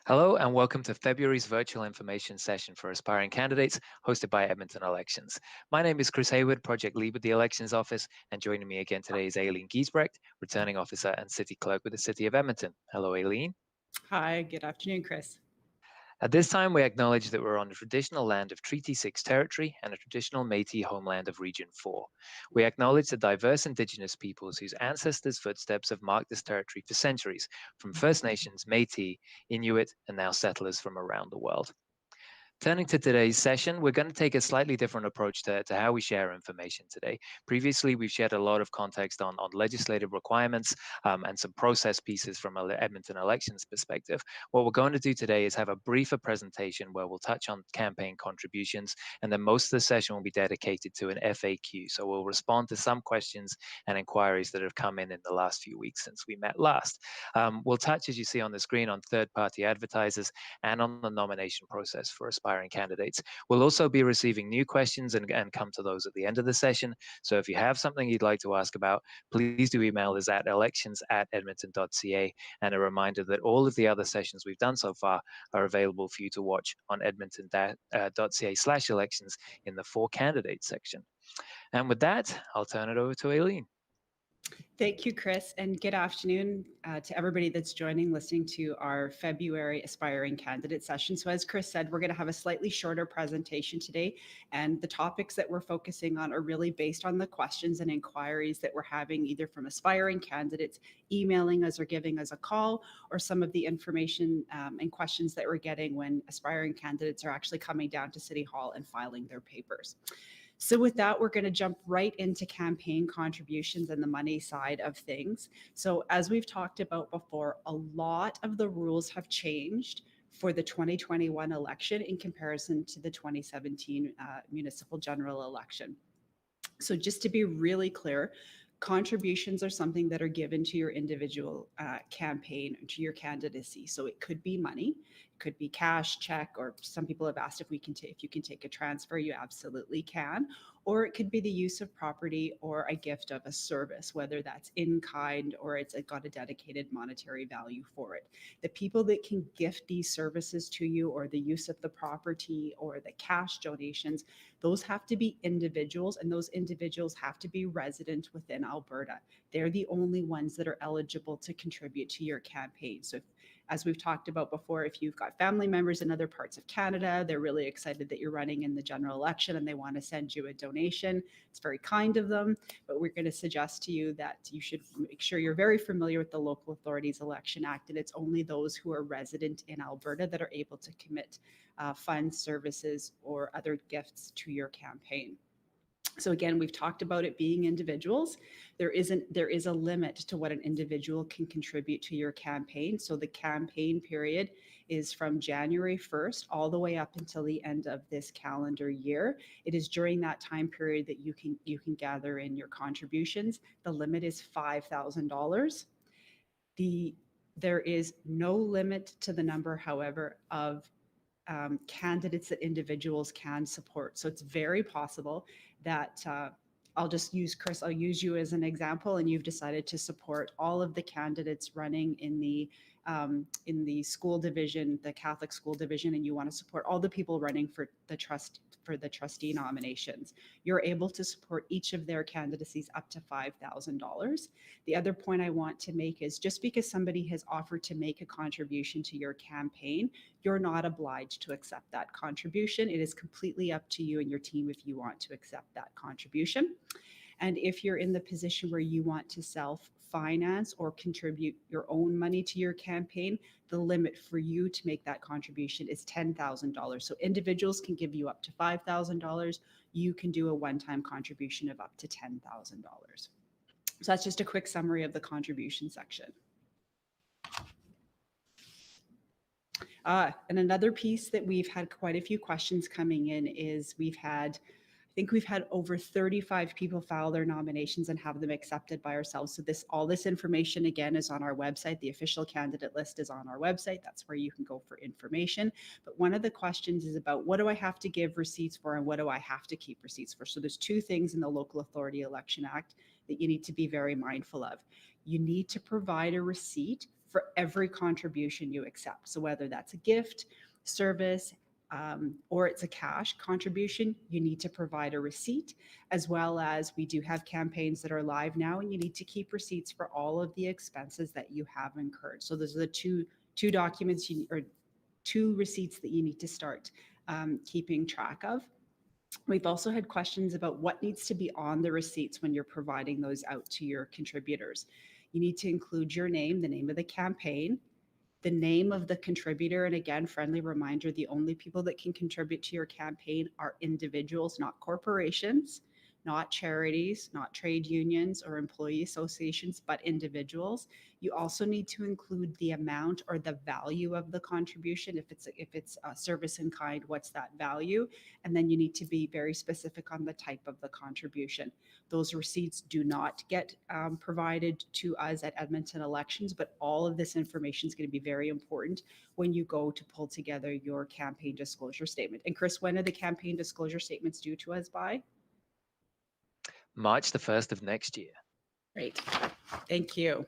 Hello and welcome to February's virtual information session for aspiring candidates hosted by Edmonton Elections. My name is Chris Hayward, Project Lead with the Elections Office, and joining me again today is Aileen Giesbrecht, Returning Officer and City Clerk with the City of Edmonton. Hello, Aileen. Hi, good afternoon, Chris. At this time, we acknowledge that we're on the traditional land of Treaty 6 territory and a traditional Métis homeland of Region 4. We acknowledge the diverse Indigenous peoples whose ancestors' footsteps have marked this territory for centuries, from First Nations, Métis, Inuit, and now settlers from around the world. Turning to today's session, we're going to take a slightly different approach to how we share information today. Previously, we've shared a lot of context on legislative requirements and some process pieces from an Edmonton elections perspective. What we're going to do today is have a briefer presentation where we'll touch on campaign contributions, and then most of the session will be dedicated to an FAQ. So we'll respond to some questions and inquiries that have come in the last few weeks since we met last. We'll touch, as you see on the screen, on third-party advertisers and on the nomination process for aspiring candidates. We'll also be receiving new questions and come to those at the end of the session. So if you have something you'd like to ask about, please do email us at elections@edmonton.ca. And a reminder that all of the other sessions we've done so far are available for you to watch on edmonton.ca/elections in the For Candidates section. And with that, I'll turn it over to Aileen. Thank you, Chris, and good afternoon to everybody that's listening to our February Aspiring Candidate session. So as Chris said, we're going to have a slightly shorter presentation today, and the topics that we're focusing on are really based on the questions and inquiries that we're having either from aspiring candidates emailing us or giving us a call, or some of the information and questions that we're getting when aspiring candidates are actually coming down to City Hall and filing their papers. So with that, we're going to jump right into campaign contributions and the money side of things. So as we've talked about before, a lot of the rules have changed for the 2021 election in comparison to the 2017 municipal general election. So just to be really clear, contributions are something that are given to your individual campaign, to your candidacy. So it could be money, it could be cash, check, or some people have asked if you can take a transfer. You absolutely can. Or it could be the use of property or a gift of a service, whether that's in kind or it's got a dedicated monetary value for it. The people that can gift these services to you, or the use of the property or the cash donations, those have to be individuals, and those individuals have to be resident within Alberta. They're the only ones that are eligible to contribute to your campaign. So as we've talked about before, if you've got family members in other parts of Canada, they're really excited that you're running in the general election and they want to send you a donation. It's very kind of them, but we're going to suggest to you that you should make sure you're very familiar with the Local Authorities Election Act, and it's only those who are resident in Alberta that are able to commit funds, services, or other gifts to your campaign. So again, we've talked about it being individuals. There is a limit to what an individual can contribute to your campaign. So the campaign period is from January 1st all the way up until the end of this calendar year. It is during that time period that you can gather in your contributions. The limit is $5,000. There is no limit to the number, however, of candidates that individuals can support. So it's very possible that I'll just use Chris, I'll use you as an example, and you've decided to support all of the candidates running in the school division, the Catholic school division, and you want to support all the people running for the trustee nominations. You're able to support each of their candidacies up to $5,000. The other point I want to make is just because somebody has offered to make a contribution to your campaign, you're not obliged to accept that contribution. It is completely up to you and your team if you want to accept that contribution. And if you're in the position where you want to self-finance or contribute your own money to your campaign, the limit for you to make that contribution is $10,000. So individuals can give you up to $5,000. You can do a one-time contribution of up to $10,000. So that's just a quick summary of the contribution section. And another piece that we've had quite a few questions coming in is we've had over 35 people file their nominations and have them accepted by ourselves. So all this information, again, is on our website. The official candidate list is on our website. That's where you can go for information. But one of the questions is about, what do I have to give receipts for and what do I have to keep receipts for? So there's two things in the Local Authority Election Act that you need to be very mindful of. You need to provide a receipt for every contribution you accept. So whether that's a gift, service, or it's a cash contribution, you need to provide a receipt, as well as we do have campaigns that are live now, and you need to keep receipts for all of the expenses that you have incurred. So those are the two documents or two receipts that you need to start keeping track of. We've also had questions about what needs to be on the receipts when you're providing those out to your contributors. You need to include your name, the name of the campaign, the name of the contributor. And again, friendly reminder, the only people that can contribute to your campaign are individuals, not corporations, not charities, not trade unions or employee associations, but individuals. You also need to include the amount or the value of the contribution. If it's a service in kind, what's that value? And then you need to be very specific on the type of the contribution. Those receipts do not get provided to us at Edmonton Elections, but all of this information is going to be very important when you go to pull together your campaign disclosure statement. And Chris, when are the campaign disclosure statements due to us by? March the 1st of next year. Great. Thank you.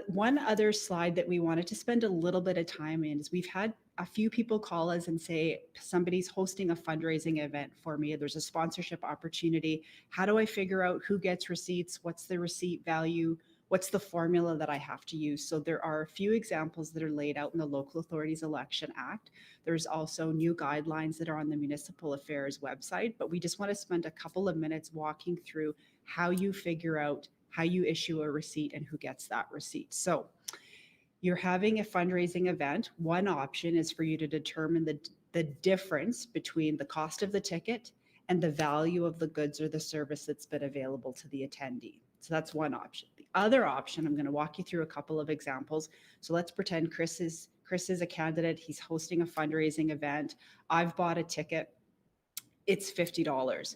One other slide that we wanted to spend a little bit of time in is we've had a few people call us and say, somebody's hosting a fundraising event for me. There's a sponsorship opportunity. How do I figure out who gets receipts? What's the receipt value? What's the formula that I have to use? So there are a few examples that are laid out in the Local Authorities Election Act. There's also new guidelines that are on the Municipal Affairs website, but we just want to spend a couple of minutes walking through how you figure out how you issue a receipt and who gets that receipt. So you're having a fundraising event. One option is for you to determine the difference between the cost of the ticket and the value of the goods or the service that's been available to the attendee. So that's one option. The other option, I'm going to walk you through a couple of examples. So let's pretend Chris is a candidate. He's hosting a fundraising event. I've bought a ticket. It's $50.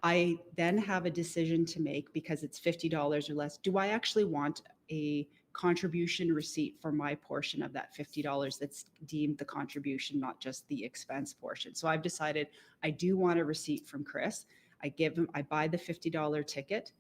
I then have a decision to make because it's $50 or less. Do I actually want a contribution receipt for my portion of that $50 that's deemed the contribution, not just the expense portion? So I've decided I do want a receipt from Chris. I buy the $50 ticket.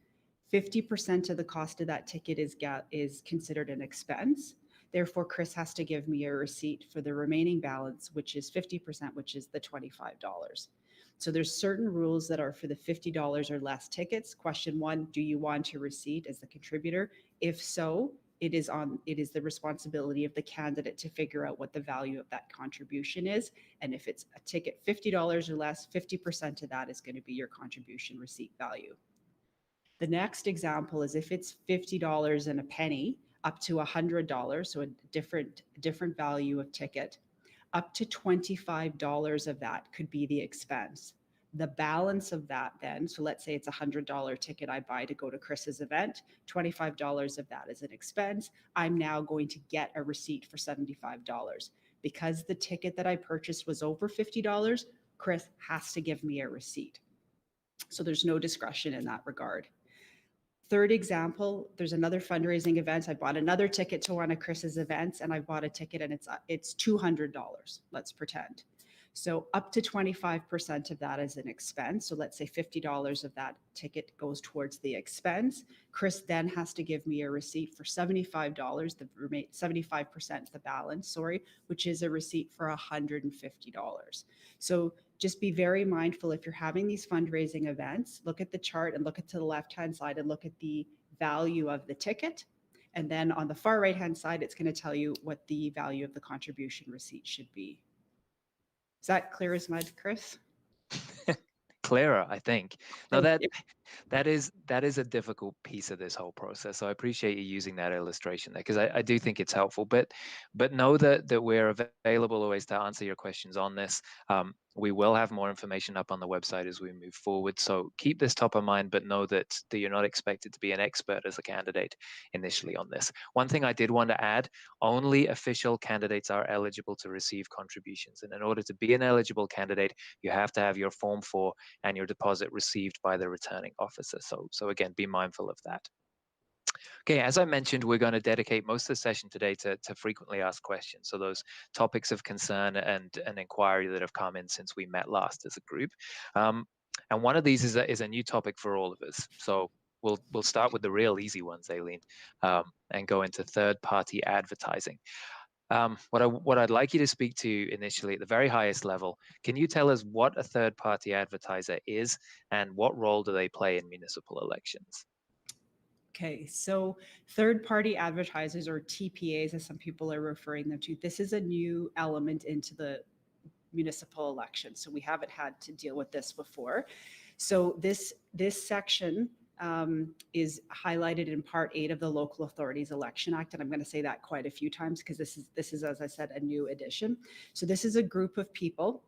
50% of the cost of that ticket is considered an expense. Therefore, Chris has to give me a receipt for the remaining balance, which is 50%, which is the $25. So there's certain rules that are for the $50 or less tickets. Question one, do you want a receipt as the contributor? If so, it is the responsibility of the candidate to figure out what the value of that contribution is. And if it's a ticket $50 or less, 50% of that is going to be your contribution receipt value. The next example is if it's $50 and a penny up to $100, so a different value of ticket, up to $25 of that could be the expense. The balance of that then, so let's say it's a $100 ticket I buy to go to Chris's event, $25 of that is an expense. I'm now going to get a receipt for $75. Because the ticket that I purchased was over $50, Chris has to give me a receipt. So there's no discretion in that regard. Third example, there's another fundraising event. I bought another ticket to one of Chris's events, and I bought a ticket and it's $200, let's pretend. So up to 25% of that is an expense. So let's say $50 of that ticket goes towards the expense. Chris then has to give me a receipt for $75, the 75% the balance, which is a receipt for $150. So just be very mindful if you're having these fundraising events, look at the chart and look at to the left-hand side and look at the value of the ticket. And then on the far right-hand side, it's going to tell you what the value of the contribution receipt should be. Is that clear as mud, Chris? Clearer, I think. Now Thank you. that is a difficult piece of this whole process. So I appreciate you using that illustration there because I do think it's helpful. But know that we're available always to answer your questions on this. We will have more information up on the website as we move forward. So keep this top of mind, but know that you're not expected to be an expert as a candidate initially on this. One thing I did want to add, only official candidates are eligible to receive contributions. And in order to be an eligible candidate, you have to have your Form 4 and your deposit received by the returning officer. So again, be mindful of that. Okay, as I mentioned, we're going to dedicate most of the session today to frequently asked questions. So those topics of concern and inquiry that have come in since we met last as a group. And one of these is a new topic for all of us. So we'll start with the real easy ones, Aileen, and go into third-party advertising. What I'd like you to speak to initially at the very highest level, can you tell us what a third-party advertiser is and what role do they play in municipal elections? Okay, so third-party advertisers, or TPAs as some people are referring them to, this is a new element into the municipal election. So we haven't had to deal with this before. So this section is highlighted in Part 8 of the Local Authorities Election Act, and I'm going to say that quite a few times because this is, as I said, a new addition. So this is a group of people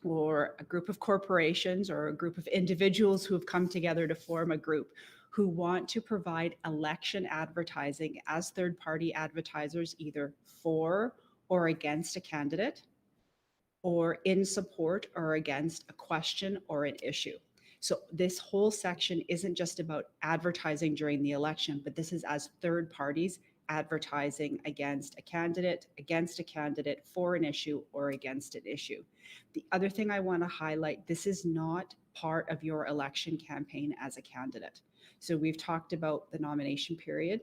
or a group of corporations or a group of individuals who have come together to form a group who want to provide election advertising as third-party advertisers, either for or against a candidate, or in support or against a question or an issue. So this whole section isn't just about advertising during the election, but this is as third parties advertising against a candidate, for an issue, or against an issue. The other thing I want to highlight, this is not part of your election campaign as a candidate. So we've talked about the nomination period.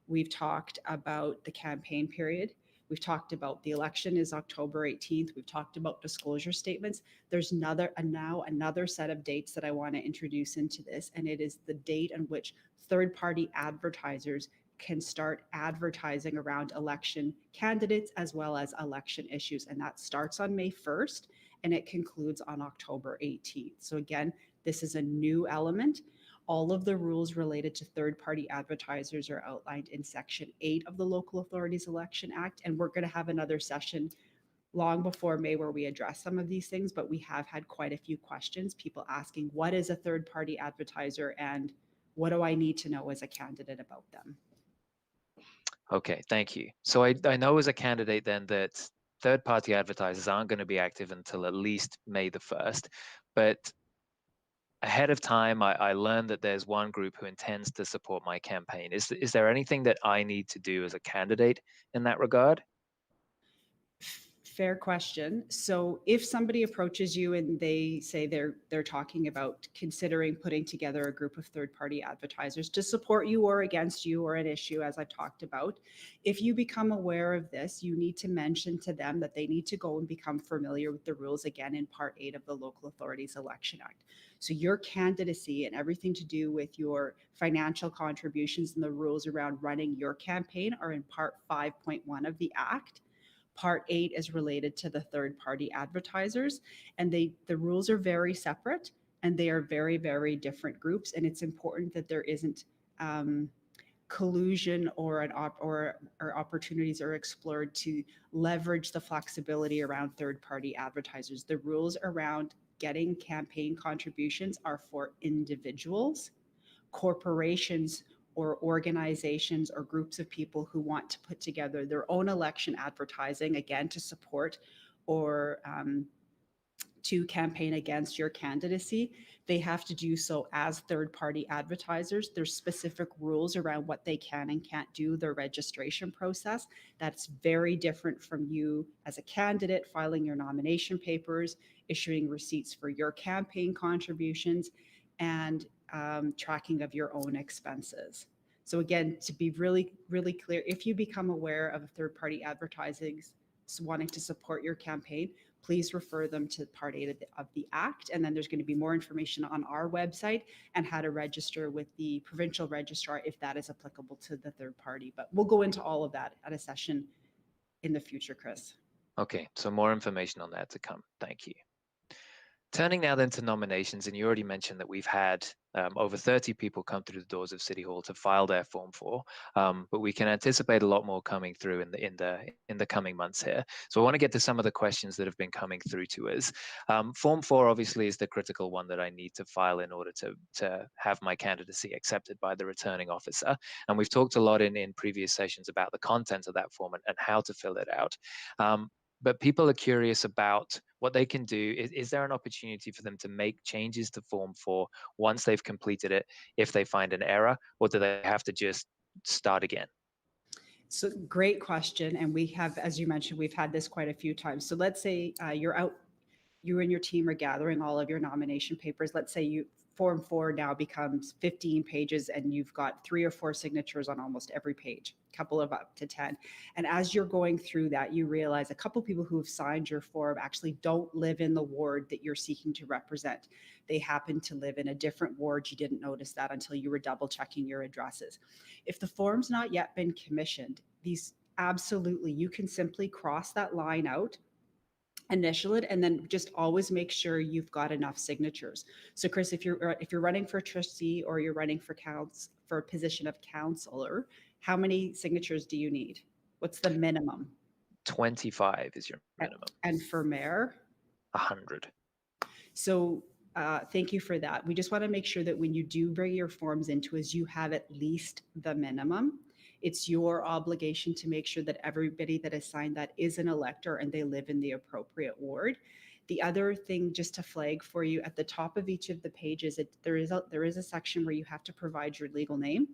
We've talked about the campaign period. We've talked about the election is October 18th. We've talked about disclosure statements. There's now another set of dates that I want to introduce into this, and it is the date on which third-party advertisers can start advertising around election candidates as well as election issues. And that starts on May 1st and it concludes on October 18th. So again, this is a new element. All of the rules related to third-party advertisers are outlined in Section 8 of the Local Authorities Election Act, and we're going to have another session long before May where we address some of these things, but we have had quite a few questions, people asking, what is a third-party advertiser and what do I need to know as a candidate about them? Okay, thank you. So I know as a candidate then that third-party advertisers aren't going to be active until at least May the 1st, but ahead of time, I learned that there's one group who intends to support my campaign. Is there anything that I need to do as a candidate in that regard? Fair question. So if somebody approaches you and they say they're talking about considering putting together a group of third-party advertisers to support you or against you or an issue, as I've talked about, if you become aware of this, you need to mention to them that they need to go and become familiar with the rules again in Part 8 of the Local Authorities Election Act. So your candidacy and everything to do with your financial contributions and the rules around running your campaign are in Part 5.1 of the Act. Part 8 is related to the third-party advertisers, and the rules are very separate and they are very, very different groups. And it's important that there isn't collusion or opportunities are explored to leverage the flexibility around third-party advertisers. The rules around getting campaign contributions are for individuals. Corporations or organizations or groups of people who want to put together their own election advertising, again, to support or to campaign against your candidacy, they have to do so as third-party advertisers. There's specific rules around what they can and can't do, their registration process. That's very different from you as a candidate filing your nomination papers, issuing receipts for your campaign contributions, and tracking of your own expenses. So again, to be really, really clear, if you become aware of a third-party advertising wanting to support your campaign, please refer them to Part 8 of the Act. And then there's going to be more information on our website and how to register with the provincial registrar if that is applicable to the third party. But we'll go into all of that at a session in the future, Chris. Okay, so more information on that to come. Thank you. Turning now then to nominations, and you already mentioned that we've had over 30 people come through the doors of City Hall to file their Form 4, but we can anticipate a lot more coming through in the coming months here. So I want to get to some of the questions that have been coming through to us. Form 4 obviously is the critical one that I need to file in order to have my candidacy accepted by the returning officer. And we've talked a lot in previous sessions about the content of that form and how to fill it out. But people are curious about what they can do. Is there an opportunity for them to make changes to Form 4 once they've completed it if they find an error, or do they have to just start again? So great question. And we have, as you mentioned, we've had this quite a few times. So let's say you and your team are gathering all of your nomination papers. Let's say Form 4 now becomes 15 pages and you've got 3 or 4 signatures on almost every page, a couple of up to 10. And as you're going through that, you realize a couple people who have signed your form actually don't live in the ward that you're seeking to represent. They happen to live in a different ward. You didn't notice that until you were double checking your addresses. If the form's not yet been commissioned, these absolutely, you can simply cross that line out, initial it, and then just always make sure you've got enough signatures. So Chris, if you're running for trustee or you're running for for a position of counselor, how many signatures do you need? What's the minimum? 25 is your minimum. And for mayor? 100. So thank you for that. We just want to make sure that when you do bring your forms into us, you have at least the minimum. It's your obligation to make sure that everybody that has signed that is an elector and they live in the appropriate ward. The other thing, just to flag for you, at the top of each of the pages, there is a section where you have to provide your legal name.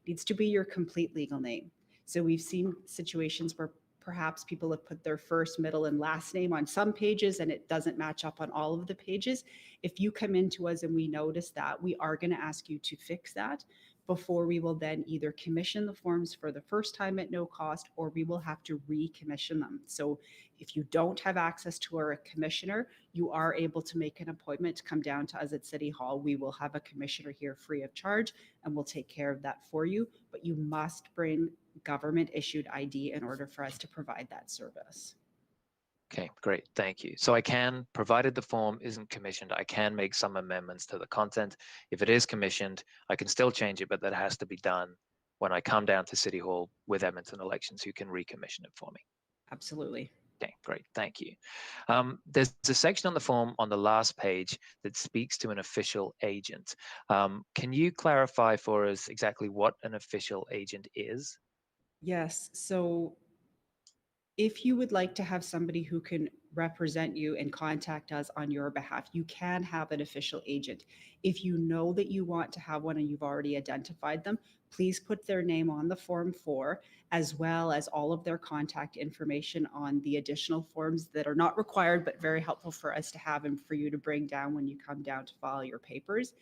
It needs to be your complete legal name. So we've seen situations where perhaps people have put their first, middle, and last name on some pages and it doesn't match up on all of the pages. If you come into us and we notice that, we are going to ask you to fix that before we will then either commission the forms for the first time at no cost, or we will have to recommission them. So if you don't have access to a commissioner, you are able to make an appointment to come down to us at City Hall. We will have a commissioner here free of charge and we'll take care of that for you. But you must bring government issued ID in order for us to provide that service. Okay, great. Thank you. So I can, provided the form isn't commissioned, I can make some amendments to the content. If it is commissioned, I can still change it, but that has to be done when I come down to City Hall with Edmonton Elections, who can recommission it for me. Absolutely. Okay, great. Thank you. There's a section on the form on the last page that speaks to an official agent. Can you clarify for us exactly what an official agent is? Yes. So if you would like to have somebody who can represent you and contact us on your behalf, you can have an official agent. If you know that you want to have one and you've already identified them, please put their name on the Form 4, as well as all of their contact information on the additional forms that are not required, but very helpful for us to have and for you to bring down when you come down to file your papers.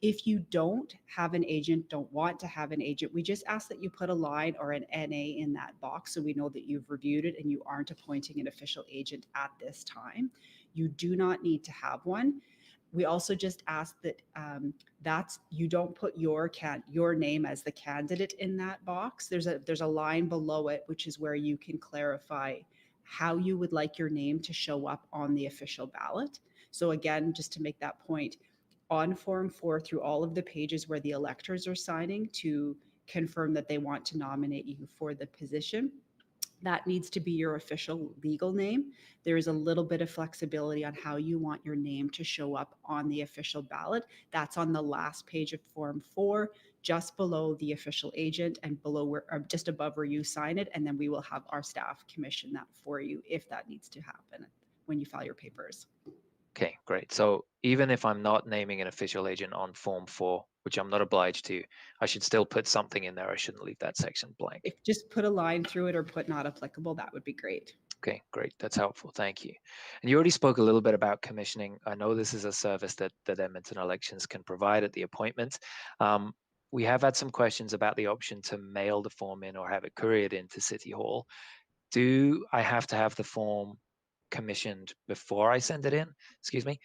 If you don't have an agent, don't want to have an agent, we just ask that you put a line or an NA in that box so we know that you've reviewed it and you aren't appointing an official agent at this time. You do not need to have one. We also just ask that you don't put your name as the candidate in that box. There's a line below it, which is where you can clarify how you would like your name to show up on the official ballot. So again, just to make that point, on Form 4 through all of the pages where the electors are signing to confirm that they want to nominate you for the position, that needs to be your official legal name. There is a little bit of flexibility on how you want your name to show up on the official ballot. That's on the last page of Form 4, just below the official agent and below where, or just above where you sign it. And then we will have our staff commission that for you if that needs to happen when you file your papers. Okay, great. So even if I'm not naming an official agent on Form 4, which I'm not obliged to, I should still put something in there. I shouldn't leave that section blank. If just put a line through it or put not applicable, that would be great. Okay, great. That's helpful. Thank you. And you already spoke a little bit about commissioning. I know this is a service that Edmonton Elections can provide at the appointment. We have had some questions about the option to mail the form in or have it couriered into City Hall. Do I have to have the form commissioned before I send it in? Excuse me.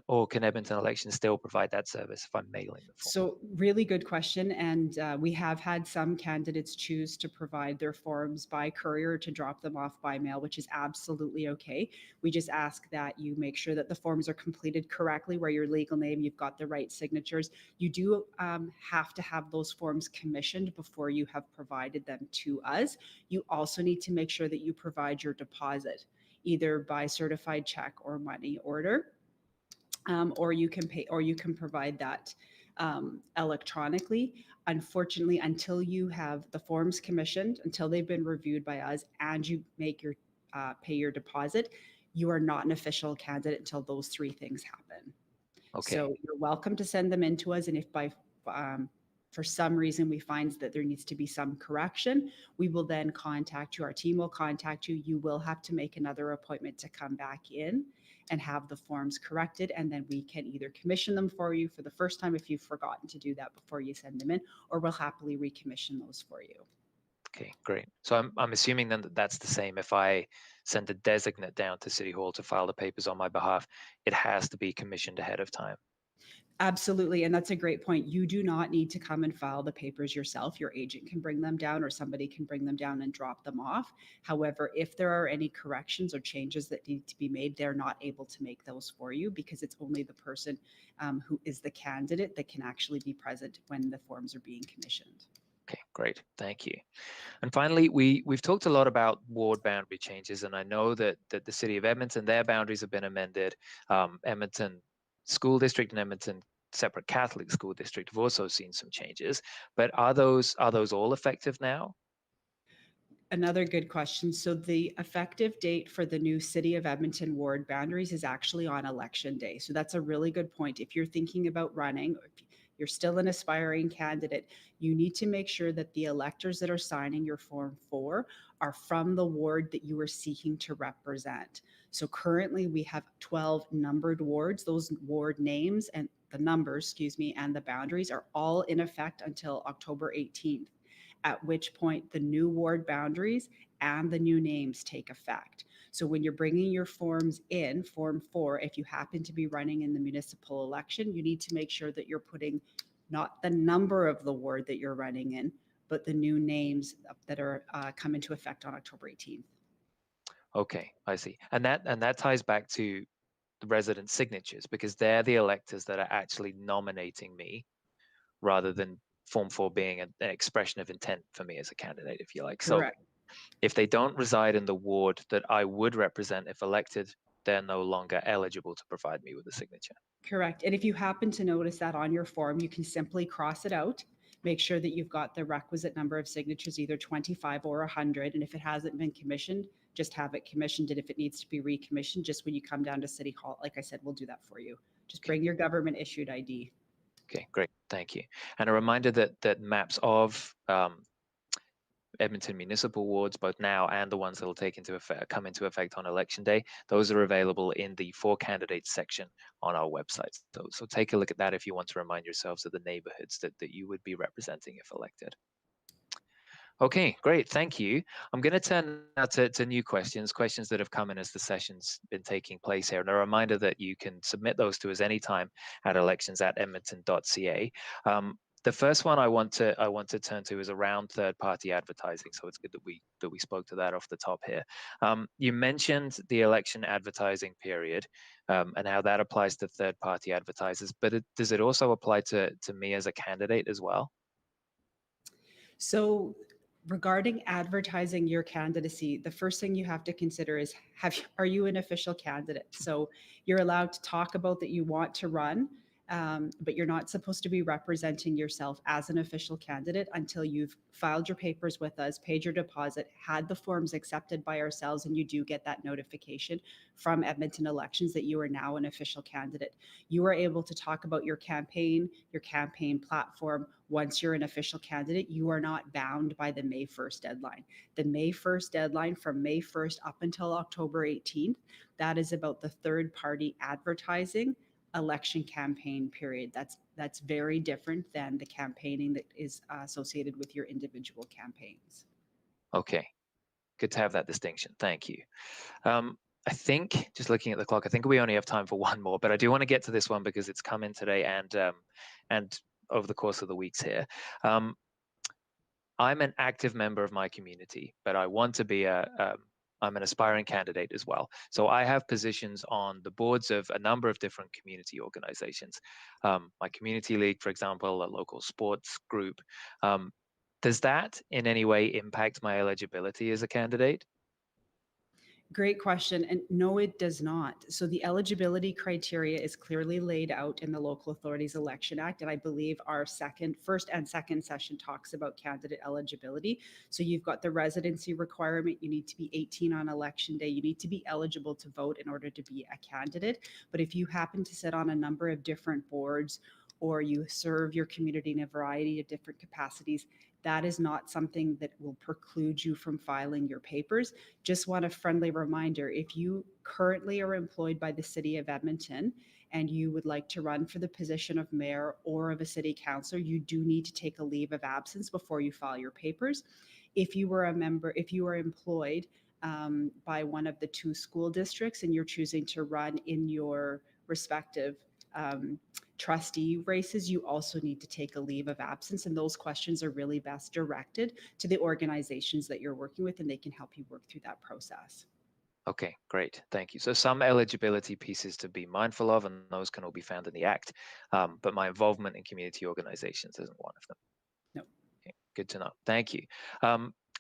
Or can Edmonton Elections still provide that service if I'm mailing the form? So really good question. And we have had some candidates choose to provide their forms by courier to drop them off by mail, which is absolutely okay. We just ask that you make sure that the forms are completed correctly, where your legal name, you've got the right signatures. You do have to have those forms commissioned before you have provided them to us. You also need to make sure that you provide your deposit, either by certified check or money order. Or you can pay, or you can provide that electronically. Unfortunately, until you have the forms commissioned, until they've been reviewed by us, and you make your pay your deposit, you are not an official candidate until those three things happen. Okay. So you're welcome to send them in to us, and if by for some reason we find that there needs to be some correction, we will then contact you. Our team will contact you. You will have to make another appointment to come back in and have the forms corrected. And then we can either commission them for you for the first time if you've forgotten to do that before you send them in, or we'll happily recommission those for you. Okay, great. So I'm assuming then that that's the same. If I send a designate down to City Hall to file the papers on my behalf, it has to be commissioned ahead of time. Absolutely. And that's a great point. You do not need to come and file the papers yourself. Your agent can bring them down, or somebody can bring them down and drop them off. However, if there are any corrections or changes that need to be made, they're not able to make those for you, because it's only the person who is the candidate that can actually be present when the forms are being commissioned. Okay, great. Thank you. And finally, we've talked a lot about ward boundary changes, and I know that the City of Edmonton, their boundaries have been amended. Edmonton School District and Edmonton Separate Catholic School District have also seen some changes. But are those all effective now? Another good question. So the effective date for the new City of Edmonton ward boundaries is actually on election day. So that's a really good point. If you're thinking about running, or if you're still an aspiring candidate, you need to make sure that the electors that are signing your Form 4 are from the ward that you are seeking to represent. So currently we have 12 numbered wards. Those ward names and the numbers, and the boundaries are all in effect until October 18th, at which point the new ward boundaries and the new names take effect. So when you're bringing your forms in, Form 4, if you happen to be running in the municipal election, you need to make sure that you're putting not the number of the ward that you're running in, but the new names that are come into effect on October 18th. Okay, I see. And that ties back to the resident signatures, because they're the electors that are actually nominating me, rather than Form 4 being an expression of intent for me as a candidate, if you like. So Correct. if they don't reside in the ward that I would represent if elected, they're no longer eligible to provide me with a signature. Correct. And if you happen to notice that on your form, you can simply cross it out. Make sure that you've got the requisite number of signatures, either 25 or 100. And if it hasn't been commissioned, just have it commissioned. And if it needs to be recommissioned, just when you come down to City Hall, like I said, we'll do that for you. Just bring your government issued ID. Okay, great. Thank you. And a reminder that maps of Edmonton municipal wards, both now and the ones that will come into effect on election day, those are available in the For Candidates section on our website. So take a look at that if you want to remind yourselves of the neighborhoods that you would be representing if elected. Okay, great. Thank you. I'm going to turn now to new questions that have come in as the session's been taking place here. And a reminder that you can submit those to us anytime at elections@edmonton.ca. The first one I want to turn to is around third-party advertising. So it's good that we spoke to that off the top here. You mentioned the election advertising period and how that applies to third-party advertisers, but does it also apply to me as a candidate as well? So regarding advertising your candidacy, the first thing you have to consider is, are you an official candidate? So you're allowed to talk about that you want to run, but you're not supposed to be representing yourself as an official candidate until you've filed your papers with us, paid your deposit, had the forms accepted by ourselves, and you do get that notification from Edmonton Elections that you are now an official candidate. You are able to talk about your campaign platform. Once you're an official candidate, you are not bound by the May 1st deadline. The May 1st deadline, from May 1st up until October 18th, that is about the third-party advertising election campaign period. That's very different than the campaigning that is associated with your individual campaigns. Okay, good to have that distinction. Thank you. I think, just looking at the clock, I think we only have time for one more, but I do want to get to this one because it's come in today and over the course of the weeks here. I'm an active member of my community, but I want to be I'm an aspiring candidate as well. So I have positions on the boards of a number of different community organizations. My community league, for example, a local sports group. Does that in any way impact my eligibility as a candidate? Great question. And no, it does not. So the eligibility criteria is clearly laid out in the Local Authorities Election Act. And I believe our first and second session talks about candidate eligibility. So you've got the residency requirement. You need to be 18 on election day. You need to be eligible to vote in order to be a candidate. But if you happen to sit on a number of different boards or you serve your community in a variety of different capacities, that is not something that will preclude you from filing your papers. Just want a friendly reminder, if you currently are employed by the City of Edmonton and you would like to run for the position of mayor or of a city councillor, you do need to take a leave of absence before you file your papers. If you were employed by one of the two school districts and you're choosing to run in your respective trustee races, you also need to take a leave of absence. And those questions are really best directed to the organizations that you're working with, and they can help you work through that process. Okay, great. Thank you. So some eligibility pieces to be mindful of, and those can all be found in the Act. But my involvement in community organizations isn't one of them. No. Okay, good to know. Thank you.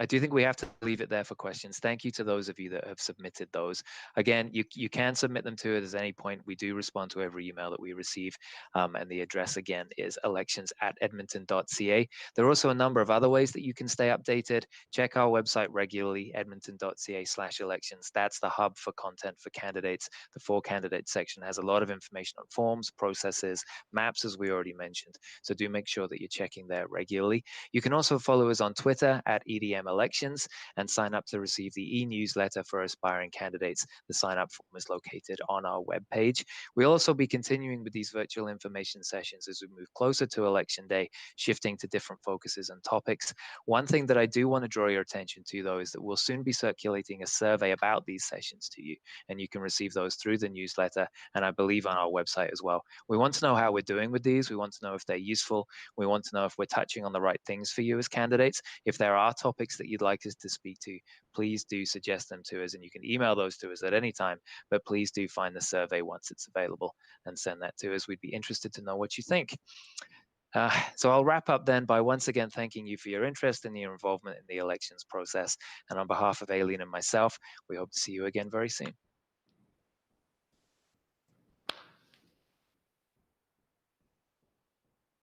I do think we have to leave it there for questions. Thank you to those of you that have submitted those. Again, you can submit them to us at any point. We do respond to every email that we receive. And the address again is elections@edmonton.ca. There are also a number of other ways that you can stay updated. Check our website regularly, edmonton.ca/elections. That's the hub for content for candidates. The For Candidates section has a lot of information on forms, processes, maps, as we already mentioned. So do make sure that you're checking there regularly. You can also follow us on Twitter @EDM Elections and sign up to receive the e-newsletter for aspiring candidates. The sign-up form is located on our webpage. We'll also be continuing with these virtual information sessions as we move closer to Election Day, shifting to different focuses and topics. One thing that I do want to draw your attention to, though, is that we'll soon be circulating a survey about these sessions to you, and you can receive those through the newsletter and I believe on our website as well. We want to know how we're doing with these. We want to know if they're useful. We want to know if we're touching on the right things for you as candidates. If there are topics that you'd like us to speak to, please do suggest them to us, and you can email those to us at any time, but please do find the survey once it's available and send that to us. We'd be interested to know what you think. So I'll wrap up then by once again thanking you for your interest and your involvement in the elections process. And on behalf of Aileen and myself, we hope to see you again very soon.